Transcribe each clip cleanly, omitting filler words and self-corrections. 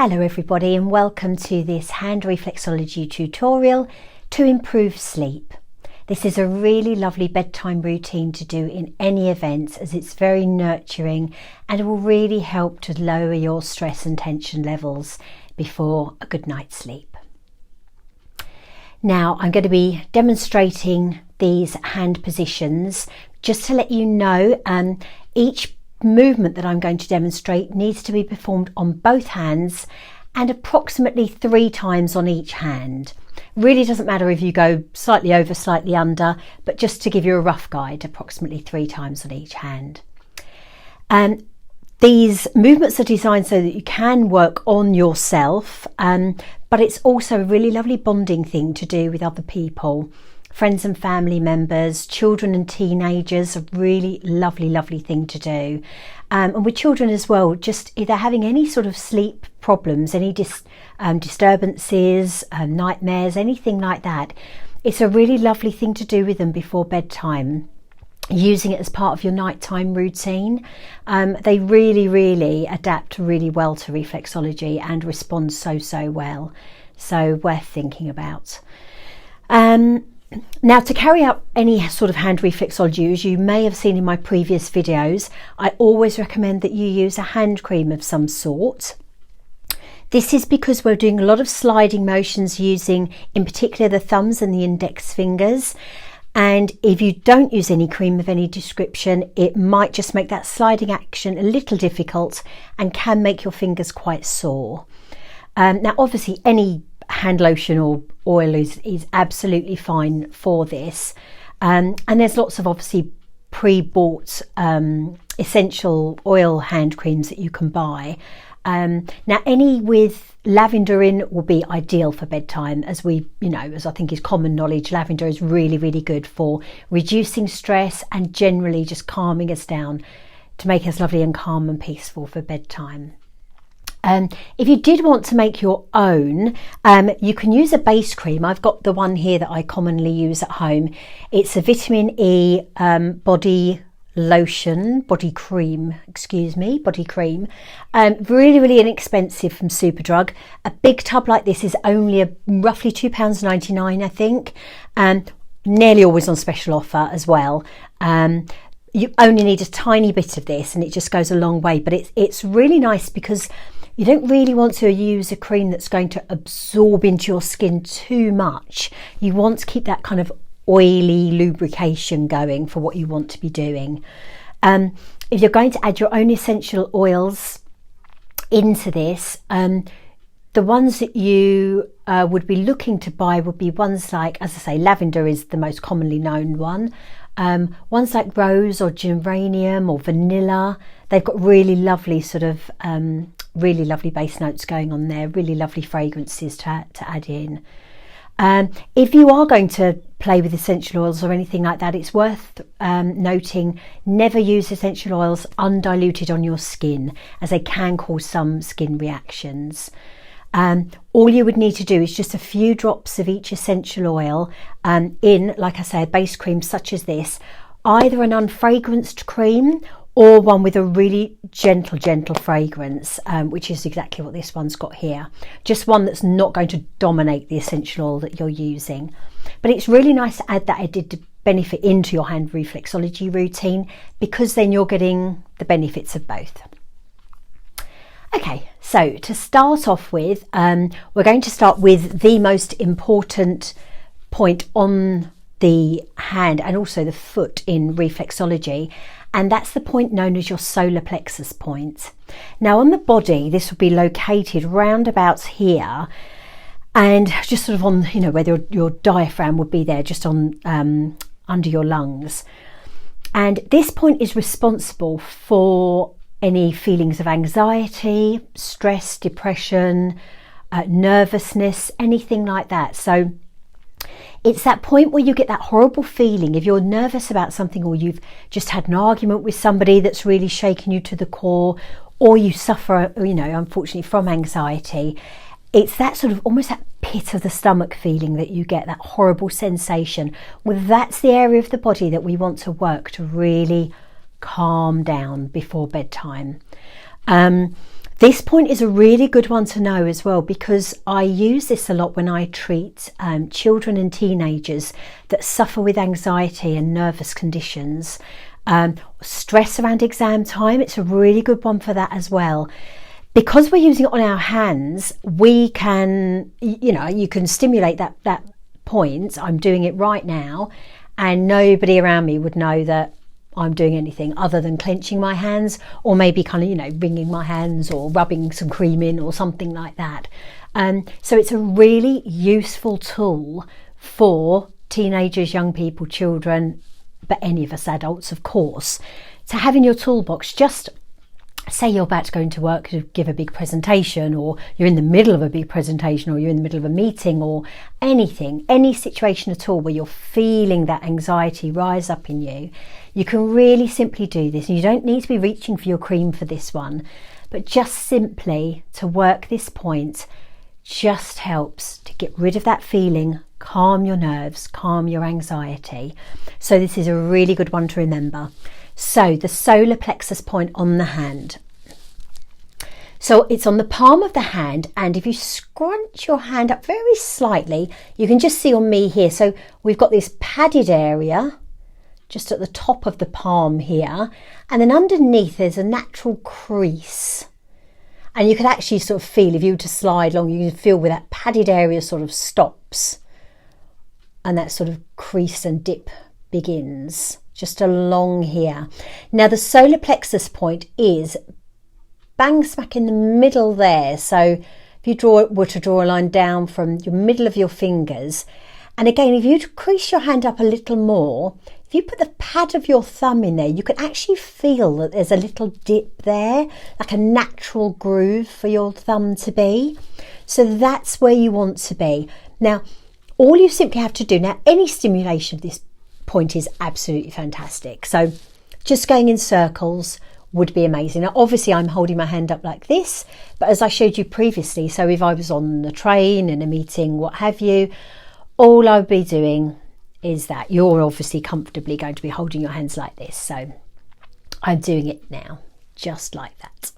Hello everybody and welcome to this hand reflexology tutorial to improve sleep. This is a really lovely bedtime routine to do in any event, as it's very nurturing and it will really help to lower your stress and tension levels before a good night's sleep. Now I'm going to be demonstrating these hand positions. Just to let you know, each movement that I'm going to demonstrate needs to be performed on both hands and approximately 3 times on each hand. Really doesn't matter if you go slightly over, slightly under, but just to give you a rough guide, approximately 3 times on each hand. These movements are designed so that you can work on yourself, but it's also a really lovely bonding thing to do with other people. Friends and family members, children and teenagers, a really lovely thing to do. And with children as well, just if they're having any sort of sleep problems, any disturbances, nightmares, anything like that, it's a really lovely thing to do with them before bedtime, using it as part of your nighttime routine. They really adapt really well to reflexology and respond so well. So worth thinking about. Now, to carry out any sort of hand reflexology, as you may have seen in my previous videos, I always recommend that you use a hand cream of some sort. This is because we're doing a lot of sliding motions using, in particular, the thumbs and the index fingers. And if you don't use any cream of any description, it might just make that sliding action a little difficult and can make your fingers quite sore. Now, obviously, any hand lotion or oil is absolutely fine for this, and there's lots of obviously pre-bought essential oil hand creams that you can buy. Now, any with lavender in will be ideal for bedtime, as I think is common knowledge. Lavender is really good for reducing stress and generally just calming us down to make us lovely and calm and peaceful for bedtime. If you did want to make your own, you can use a base cream. I've got the one here that I commonly use at home. It's a vitamin E body cream. Really inexpensive from Superdrug. A big tub like this is only roughly £2.99, I think. Nearly always on special offer as well. You only need a tiny bit of this and it just goes a long way, but it's really nice because you don't really want to use a cream that's going to absorb into your skin too much. You want to keep that kind of oily lubrication going for what you want to be doing. If you're going to add your own essential oils into this, the ones that you would be looking to buy would be ones like, as I say, lavender is the most commonly known one. Ones like rose or geranium or vanilla, they've got really lovely sort of really lovely base notes going on there, really lovely fragrances to add in. If you are going to play with essential oils or anything like that, it's worth noting, never use essential oils undiluted on your skin, as they can cause some skin reactions. All you would need to do is just a few drops of each essential oil in, like I say, a base cream such as this, either an unfragranced cream or one with a really gentle fragrance, which is exactly what this one's got here. Just one that's not going to dominate the essential oil that you're using. But it's really nice to add that added benefit into your hand reflexology routine, because then you're getting the benefits of both. Okay, so to start off with, we're going to start with the most important point on the hand and also the foot in reflexology, and that's the point known as your solar plexus point. Now, on the body, this will be located roundabouts here, and just sort of on, where your diaphragm would be there, just on under your lungs. And this point is responsible for any feelings of anxiety, stress, depression, nervousness, anything like that. So it's that point where you get that horrible feeling if you're nervous about something, or you've just had an argument with somebody that's really shaken you to the core, or you suffer, unfortunately from anxiety. It's that sort of almost that pit of the stomach feeling that you get, that horrible sensation. Well, that's the area of the body that we want to work to really calm down before bedtime. This point is a really good one to know as well, because I use this a lot when I treat children and teenagers that suffer with anxiety and nervous conditions. Stress around exam time, it's a really good one for that as well. Because we're using it on our hands, we can, you can stimulate that point. I'm doing it right now, and nobody around me would know that I'm doing anything other than clenching my hands, or maybe kind of, wringing my hands or rubbing some cream in or something like that. So it's a really useful tool for teenagers, young people, children, but any of us adults, of course, to have in your toolbox. Just say you're about to go into work to give a big presentation, or you're in the middle of a big presentation, or you're in the middle of a meeting, or anything, any situation at all where you're feeling that anxiety rise up in you. You can really simply do this, and you don't need to be reaching for your cream for this one, but just simply to work this point just helps to get rid of that feeling, calm your nerves, calm your anxiety. So this is a really good one to remember. So the solar plexus point on the hand. So it's on the palm of the hand, and if you scrunch your hand up very slightly, you can just see on me here. So we've got this padded area just at the top of the palm here, and then underneath there's a natural crease. And you can actually sort of feel, if you were to slide along, you can feel where that padded area sort of stops and that sort of crease and dip begins just along here. Now the solar plexus point is bang smack in the middle there. So if you were to draw a line down from your middle of your fingers, and again, if you crease your hand up a little more, if you put the pad of your thumb in there, you can actually feel that there's a little dip there, like a natural groove for your thumb to be. So that's where you want to be. Now, all you simply have to do, now any stimulation of this point is absolutely fantastic. So just going in circles would be amazing. Now, obviously I'm holding my hand up like this, but as I showed you previously, so if I was on the train, in a meeting, what have you, all I would be doing is that. You're obviously comfortably going to be holding your hands like this. So I'm doing it now, just like that.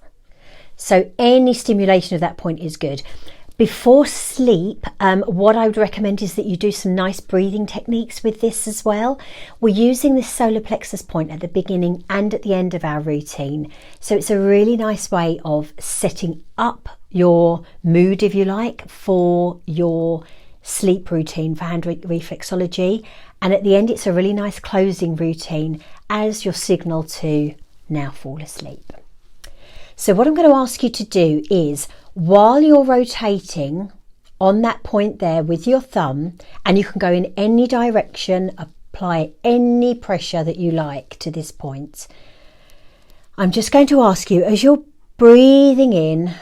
So any stimulation of that point is good. Before sleep, what I would recommend is that you do some nice breathing techniques with this as well. We're using this solar plexus point at the beginning and at the end of our routine. So it's a really nice way of setting up your mood, if you like, for your sleep routine for hand reflexology. And at the end, it's a really nice closing routine as your signal to now fall asleep. So what I'm going to ask you to do is, while you're rotating on that point there with your thumb, and you can go in any direction, apply any pressure that you like to this point, I'm just going to ask you, as you're breathing in,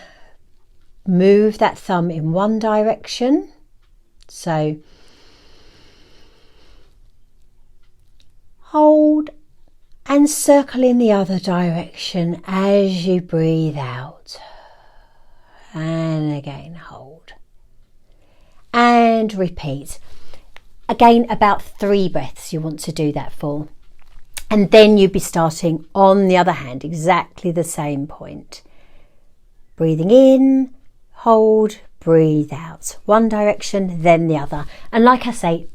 move that thumb in one direction. So hold and circle in the other direction as you breathe out. And again, hold. And repeat. Again, about 3 breaths you want to do that for. And then you'd be starting on the other hand, exactly the same point. Breathing in, hold, breathe out. One direction, then the other. And like I say,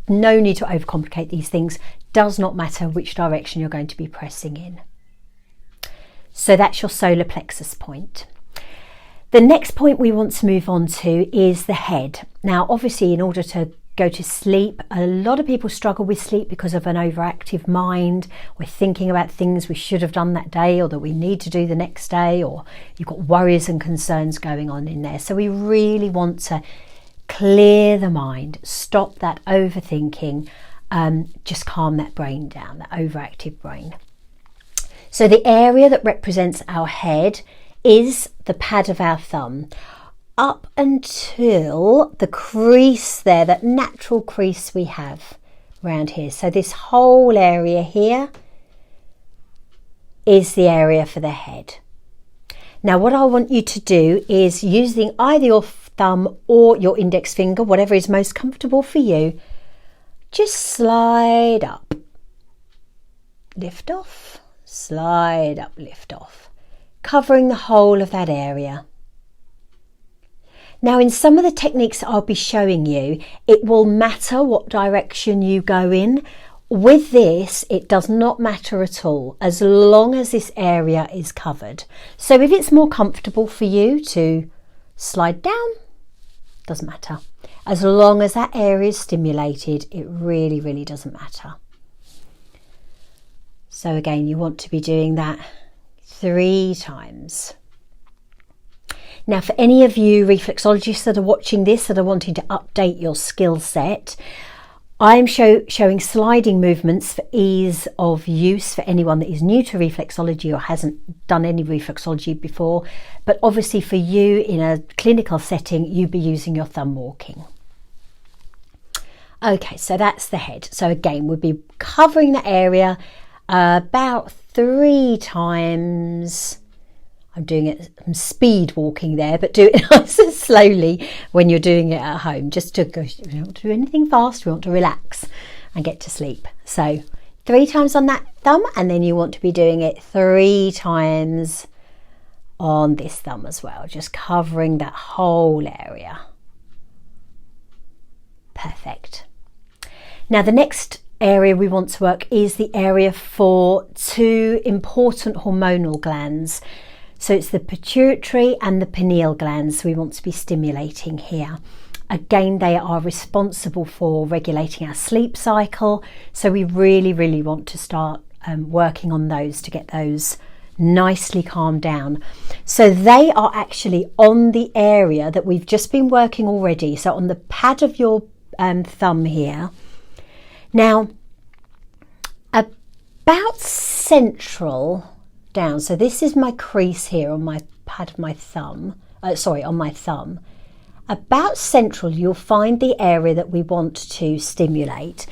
no need to overcomplicate these things. Does not matter which direction you're going to be pressing in. So that's your solar plexus point. The next point we want to move on to is the head. Now, obviously, in order to go to sleep, a lot of people struggle with sleep because of an overactive mind. We're thinking about things we should have done that day, or that we need to do the next day, or you've got worries and concerns going on in there. So we really want to clear the mind, stop that overthinking, just calm that brain down, that overactive brain. So the area that represents our head is the pad of our thumb, up until the crease there, that natural crease we have around here. So this whole area here is the area for the head. Now what I want you to do is, using either your thumb or your index finger, whatever is most comfortable for you, just slide up, lift off, slide up, lift off. covering the whole of that area. Now, in some of the techniques I'll be showing you, it will matter what direction you go in. With this, it does not matter at all, as long as this area is covered. So if it's more comfortable for you to slide down, doesn't matter. As long as that area is stimulated, it really, really doesn't matter. So again, you want to be doing that 3 times. Now, for any of you reflexologists that are watching this, that are wanting to update your skill set, I'm showing sliding movements for ease of use for anyone that is new to reflexology or hasn't done any reflexology before. But obviously for you in a clinical setting, you'd be using your thumb walking. Okay, so that's the head. So again, we'll be covering that area about 3 times. I'm doing it, I'm speed walking there, but do it nice and slowly when you're doing it at home. Just to go, we don't want to do anything fast, we want to relax and get to sleep. So 3 times on that thumb, and then you want to be doing it 3 times on this thumb as well, just covering that whole area. Perfect. Now the next area we want to work is the area for 2 important hormonal glands. So it's the pituitary and the pineal glands we want to be stimulating here. Again, they are responsible for regulating our sleep cycle. So we really, really want to start working on those to get those nicely calmed down. So they are actually on the area that we've just been working already. So on the pad of your thumb here. Now, about central down, so this is my crease here on my pad of my thumb, on my thumb. About central, you'll find the area that we want to stimulate.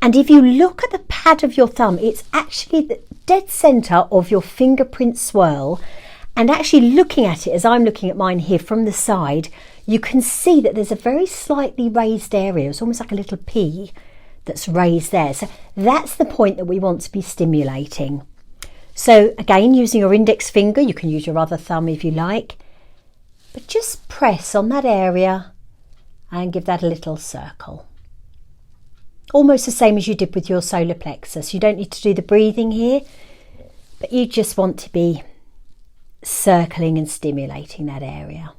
And if you look at the pad of your thumb, it's actually the dead center of your fingerprint swirl. And actually looking at it, as I'm looking at mine here from the side, you can see that there's a very slightly raised area. It's almost like a little P that's raised there. So that's the point that we want to be stimulating. So again, using your index finger, you can use your other thumb if you like, but just press on that area and give that a little circle. Almost the same as you did with your solar plexus. You don't need to do the breathing here, but you just want to be circling and stimulating that area.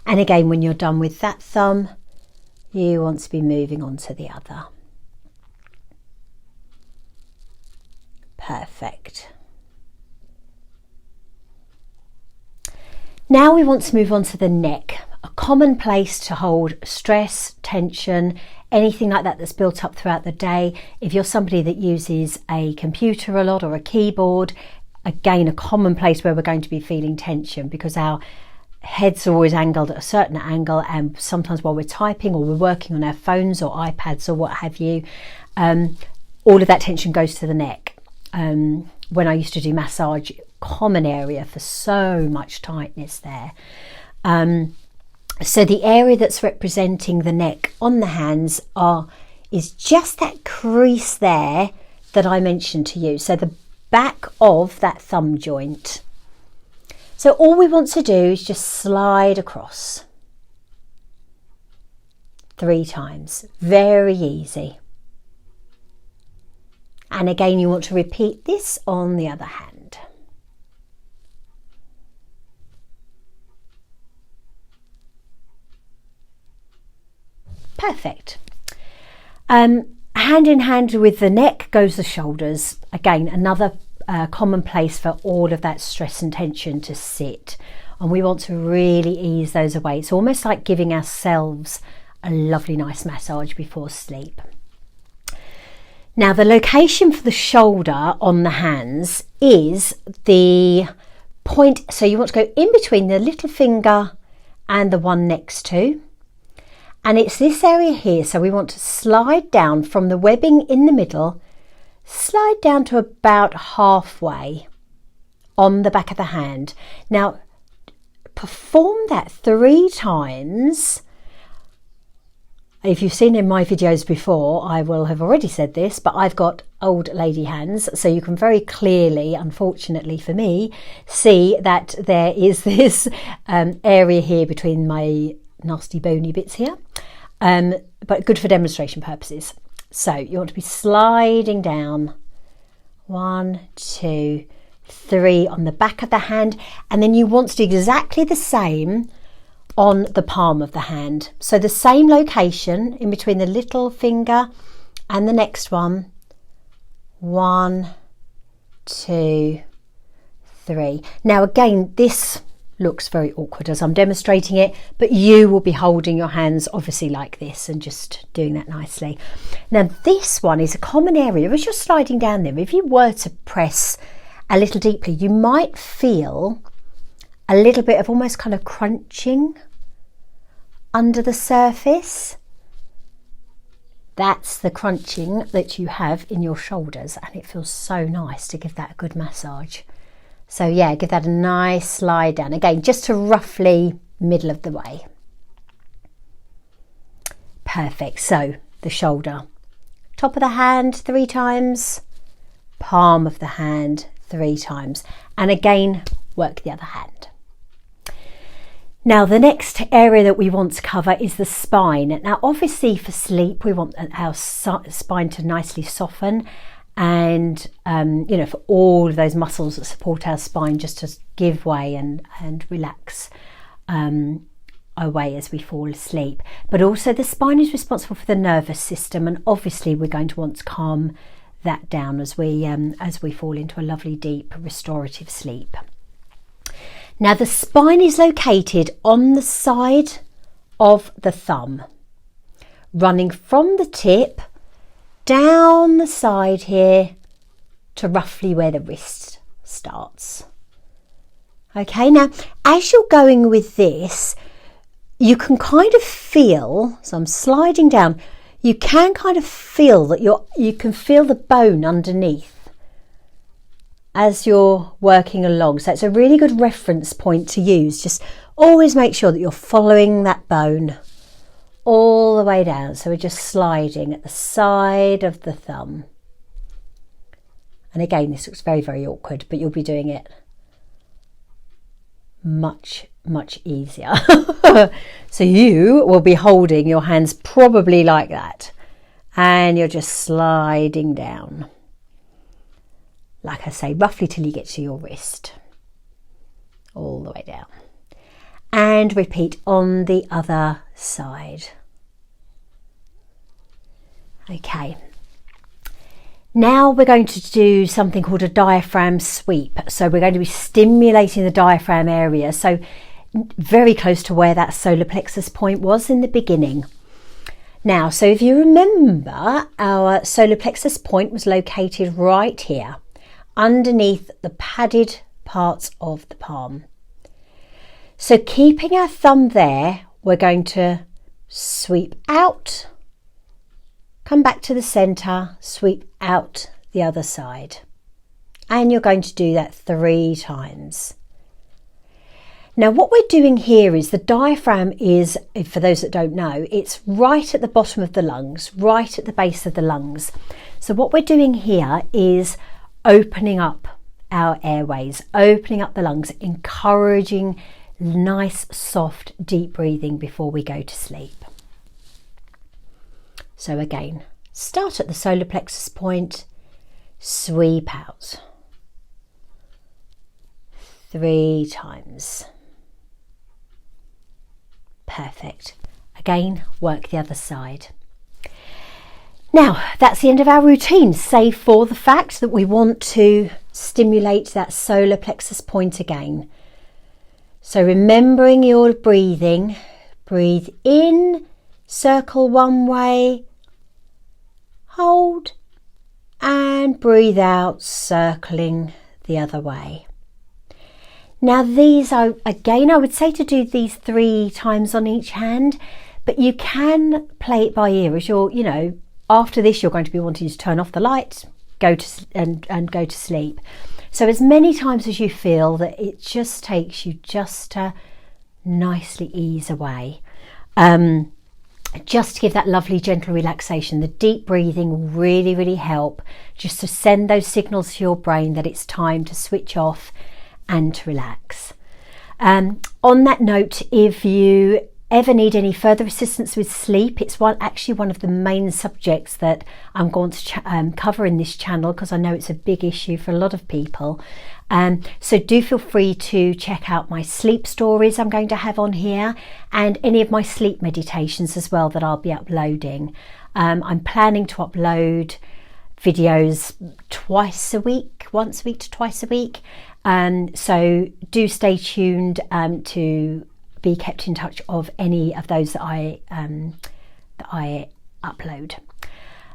And again, when you're done with that thumb, you want to be moving on to the other. Perfect. Now we want to move on to the neck, a common place to hold stress, tension, anything like that that's built up throughout the day. If you're somebody that uses a computer a lot or a keyboard, again, a common place where we're going to be feeling tension because our heads are always angled at a certain angle, and sometimes while we're typing or we're working on our phones or iPads or what have you, all of that tension goes to the neck. When I used to do massage, common area for so much tightness there. So the area that's representing the neck on the hands is just that crease there that I mentioned to you. So the back of that thumb joint. So all we want to do is just slide across 3 times. Very easy. And again, you want to repeat this on the other hand. Perfect. Hand in hand with the neck goes the shoulders. Again, another common place for all of that stress and tension to sit. And we want to really ease those away. It's almost like giving ourselves a lovely, nice massage before sleep. Now, the location for the shoulder on the hands is the point. So you want to go in between the little finger and the one next to. And it's this area here. So we want to slide down from the webbing in the middle, slide down to about halfway on the back of the hand. Now, perform that 3 times. if you've seen in my videos before, I will have already said this, but I've got old lady hands, so you can very clearly, unfortunately for me, see that there is this area here between my nasty bony bits here, but good for demonstration purposes. So you want to be sliding down 1, 2, 3 on the back of the hand, and then you want to do exactly the same on the palm of the hand. So the same location in between the little finger and the next one. 1, 2, 3. Now again, this looks very awkward as I'm demonstrating it, but you will be holding your hands obviously like this and just doing that nicely. Now this one is a common area. As you're sliding down there, if you were to press a little deeply, you might feel a little bit of almost kind of crunching under the surface. That's the crunching that you have in your shoulders, and it feels so nice to give that a good massage. So yeah, give that a nice slide down, again just to roughly middle of the way. Perfect. So the shoulder, top of the hand 3 times, palm of the hand 3 times, and again work the other hand. Now the next area that we want to cover is the spine. Now obviously for sleep we want our spine to nicely soften, and you know, for all of those muscles that support our spine just to give way and relax away as we fall asleep. But also the spine is responsible for the nervous system, and obviously we're going to want to calm that down as we fall into a lovely deep restorative sleep. Now the spine is located on the side of the thumb, running from the tip down the side here to roughly where the wrist starts. Okay, now as you're going with this, you can kind of feel, so I'm sliding down, you can kind of feel that you can feel the bone underneath as you're working along. So it's a really good reference point to use. Just always make sure that you're following that bone all the way down. So we're just sliding at the side of the thumb. And again, this looks very, very awkward, but you'll be doing it much, much easier. So you will be holding your hands probably like that, and you're just sliding down, like I say, roughly till you get to your wrist, all the way down. And repeat on the other side. Okay. Now we're going to do something called a diaphragm sweep. So we're going to be stimulating the diaphragm area. So very close to where that solar plexus point was in the beginning. Now, so if you remember, our solar plexus point was located right here, underneath the padded parts of the palm. So keeping our thumb there, we're going to sweep out, come back to the center, sweep out the other side. And you're going to do that 3 times. Now what we're doing here is the diaphragm is, for those that don't know, it's right at the bottom of the lungs, right at the base of the lungs. So what we're doing here is opening up our airways, opening up the lungs, encouraging nice, soft, deep breathing before we go to sleep. So again, start at the solar plexus point, sweep out 3 times. Perfect. Again, work the other side. Now, that's the end of our routine, save for the fact that we want to stimulate that solar plexus point again. So remembering your breathing, breathe in, circle one way, hold, and breathe out, circling the other way. Now these are, again, I would say to do these 3 times on each hand, but you can play it by ear as you're, you know, after this you're going to be wanting to turn off the lights, go to go to sleep. So as many times as you feel that it just takes you just to nicely ease away. just to give that lovely gentle relaxation. The deep breathing will really, really help just to send those signals to your brain that it's time to switch off and to relax. On that note, if you ever need any further assistance with sleep, it's actually one of the main subjects that I'm going to cover in this channel, because I know it's a big issue for a lot of people. So do feel free to check out my sleep stories I'm going to have on here, and any of my sleep meditations as well that I'll be uploading. I'm planning to upload videos once a week to twice a week. So do stay tuned to be kept in touch of any of those that I upload.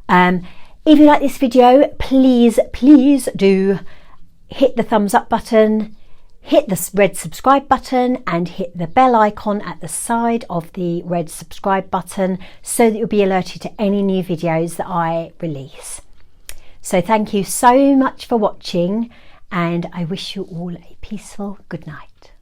If you like this video, please do hit the thumbs up button, hit the red subscribe button, and hit the bell icon at the side of the red subscribe button so that you'll be alerted to any new videos that I release. So thank you so much for watching, and I wish you all a peaceful good night.